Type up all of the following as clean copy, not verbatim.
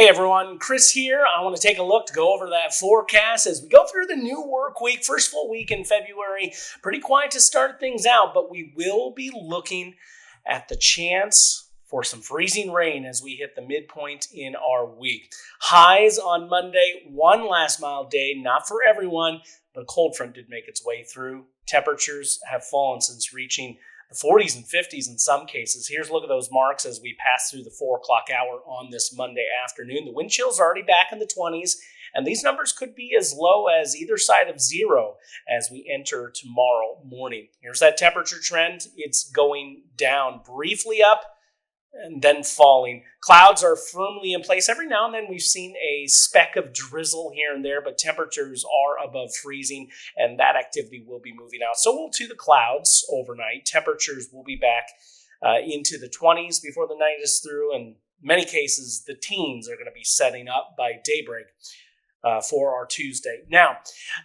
Hey everyone, Chris here. I want to take a look to go over that forecast as we go through the new work week, first full week in February. Pretty quiet to start things out, but we will be looking at the chance for some freezing rain as we hit the midpoint in our week. Highs on Monday, one last mile day, not for everyone, but a cold front did make its way through. Temperatures have fallen since reaching the 40s and 50s in some cases. Here's a look at those marks as we pass through the 4 o'clock hour on this Monday afternoon. The wind chill's already back in the 20s, and these numbers could be as low as either side of zero as we enter tomorrow morning. Here's that temperature trend. It's going down, briefly up, and then falling. Clouds are firmly in place. Every now and then we've seen a speck of drizzle here and there, but temperatures are above freezing, and that activity will be moving out. So we'll to the clouds overnight. Temperatures will be back into the 20s before the night is through, and in many cases, the teens are going to be setting up by daybreak for our Tuesday. Now,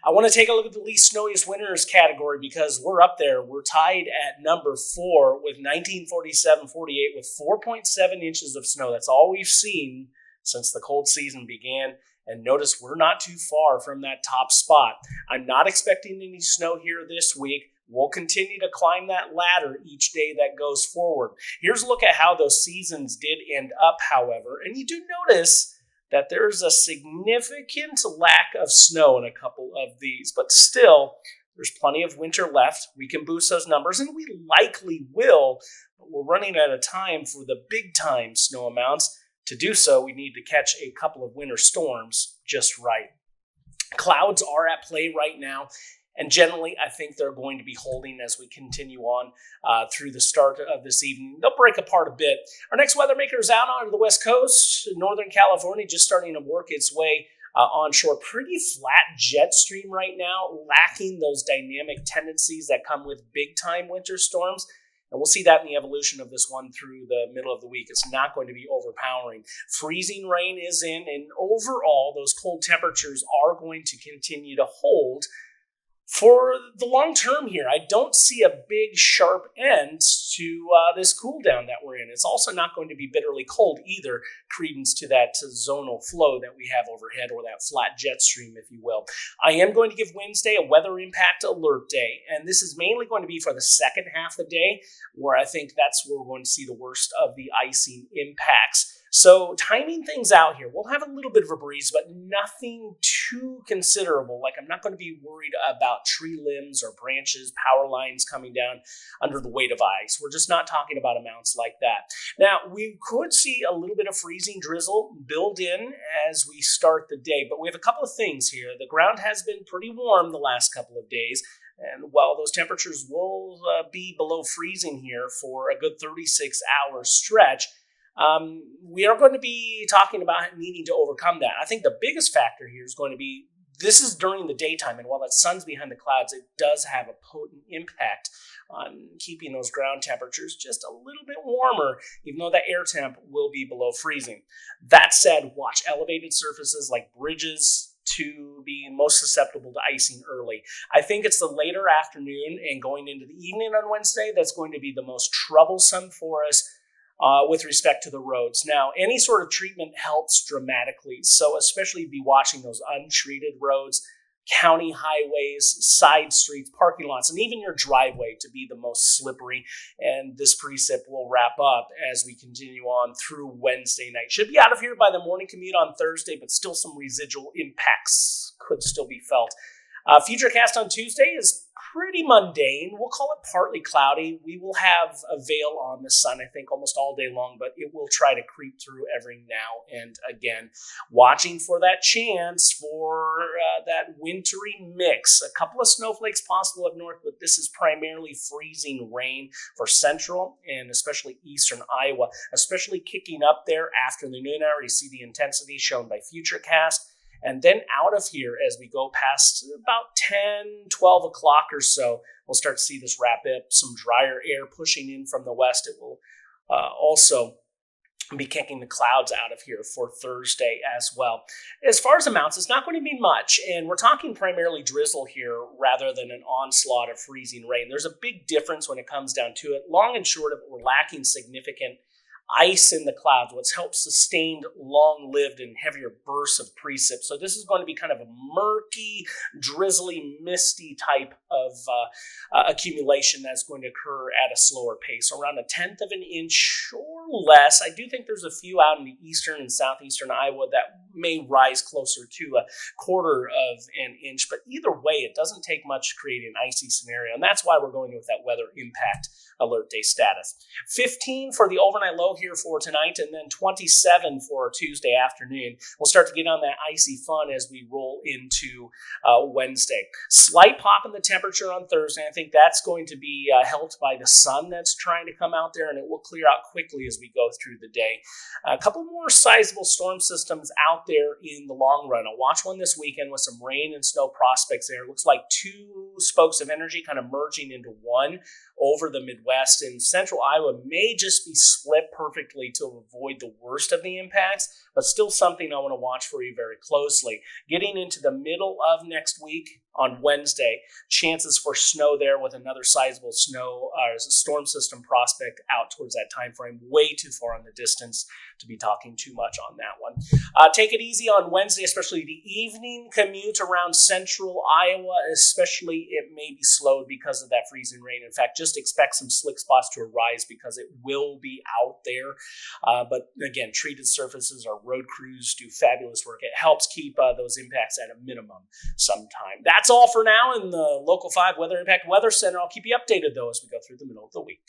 I want to take a look at the least snowiest winters category because we're up there. We're tied at number 4 with 1947-48 with 4.7 inches of snow. That's all we've seen since the cold season began. And notice we're not too far from that top spot. I'm not expecting any snow here this week. We'll continue to climb that ladder each day that goes forward. Here's a look at how those seasons did end up, however. And you do notice that there's a significant lack of snow in a couple of these, but still, there's plenty of winter left. We can boost those numbers, and we likely will, but we're running out of time for the big-time snow amounts. To do so, we need to catch a couple of winter storms just right. Clouds are at play right now, and generally, I think they're going to be holding as we continue on through the start of this evening. They'll break apart a bit. Our next weather maker is out onto the West Coast. Northern California just starting to work its way onshore. Pretty flat jet stream right now, lacking those dynamic tendencies that come with big-time winter storms. And we'll see that in the evolution of this one through the middle of the week. It's not going to be overpowering. Freezing rain is in, and overall, those cold temperatures are going to continue to hold for the long term here. I don't see a big, sharp end to this cool down that we're in. It's also not going to be bitterly cold either, credence to that zonal flow that we have overhead, or that flat jet stream, if you will. I am going to give Wednesday a weather impact alert day, and this is mainly going to be for the second half of the day, where I think that's where we're going to see the worst of the icing impacts. So timing things out here, we'll have a little bit of a breeze, but nothing too considerable. Like, I'm not going to be worried about tree limbs or branches, power lines coming down under the weight of ice. We're just not talking about amounts like that. Now, we could see a little bit of freezing drizzle build in as we start the day, but we have a couple of things here. The ground has been pretty warm the last couple of days, and while those temperatures will be below freezing here for a good 36-hour stretch, we are going to be talking about needing to overcome that. I think the biggest factor here is going to be, this is during the daytime, and while that sun's behind the clouds, it does have a potent impact on keeping those ground temperatures just a little bit warmer, even though the air temp will be below freezing. That said, watch elevated surfaces like bridges to be most susceptible to icing early. I think it's the later afternoon and going into the evening on Wednesday that's going to be the most troublesome for us with respect to the roads. Now, any sort of treatment helps dramatically, so especially be watching those untreated roads, county highways, side streets, parking lots, and even your driveway to be the most slippery. And this precip will wrap up as we continue on through Wednesday night. Should be out of here by the morning commute on Thursday, but still some residual impacts could still be felt. Futurecast on Tuesday is pretty mundane. We'll call it partly cloudy. We will have a veil on the sun, I think, almost all day long, but it will try to creep through every now and again. Watching for that chance for that wintry mix. A couple of snowflakes possible up north, but this is primarily freezing rain for central and especially eastern Iowa, especially kicking up there after the noon hour. You see the intensity shown by Futurecast. And then out of here, as we go past about 10, 12 o'clock or so, we'll start to see this wrap up, some drier air pushing in from the west. It will also be kicking the clouds out of here for Thursday as well. As far as amounts, it's not going to be much, and we're talking primarily drizzle here rather than an onslaught of freezing rain. There's a big difference when it comes down to it. Long and short of it, we're lacking significant ice in the clouds, what's helped sustain long-lived and heavier bursts of precip. So this is going to be kind of a murky, drizzly, misty type of accumulation that's going to occur at a slower pace, around 1/10 of an inch or less. I do think there's a few out in the eastern and southeastern Iowa that may rise closer to 1/4 of an inch, but either way, it doesn't take much to create an icy scenario, and that's why we're going with that weather impact alert day status. 15 for the overnight low here for tonight, and then 27 for Tuesday afternoon. We'll start to get on that icy fun as we roll into Wednesday. Slight pop in the temperature on Thursday. I think that's going to be helped by the sun that's trying to come out there, and it will clear out quickly as we go through the day. A couple more sizable storm systems out there in the long run. I'll watch one this weekend with some rain and snow prospects there. It looks like two spokes of energy kind of merging into one over the Midwest, and central Iowa may just be split perfectly to avoid the worst of the impacts, but still something I want to watch for you very closely. Getting into the middle of next week on Wednesday, chances for snow there with another sizable storm system prospect out towards that time frame. Way too far in the distance to be talking too much on that one. Take it easy on Wednesday, especially the evening commute around central Iowa, especially it may be slowed because of that freezing rain. In fact, just expect some slick spots to arise because it will be out there. But again, treated surfaces, our road crews do fabulous work. It helps keep those impacts at a minimum sometime. That's all for now in the Local 5 Weather Impact Weather Center. I'll keep you updated, though, as we go through the middle of the week.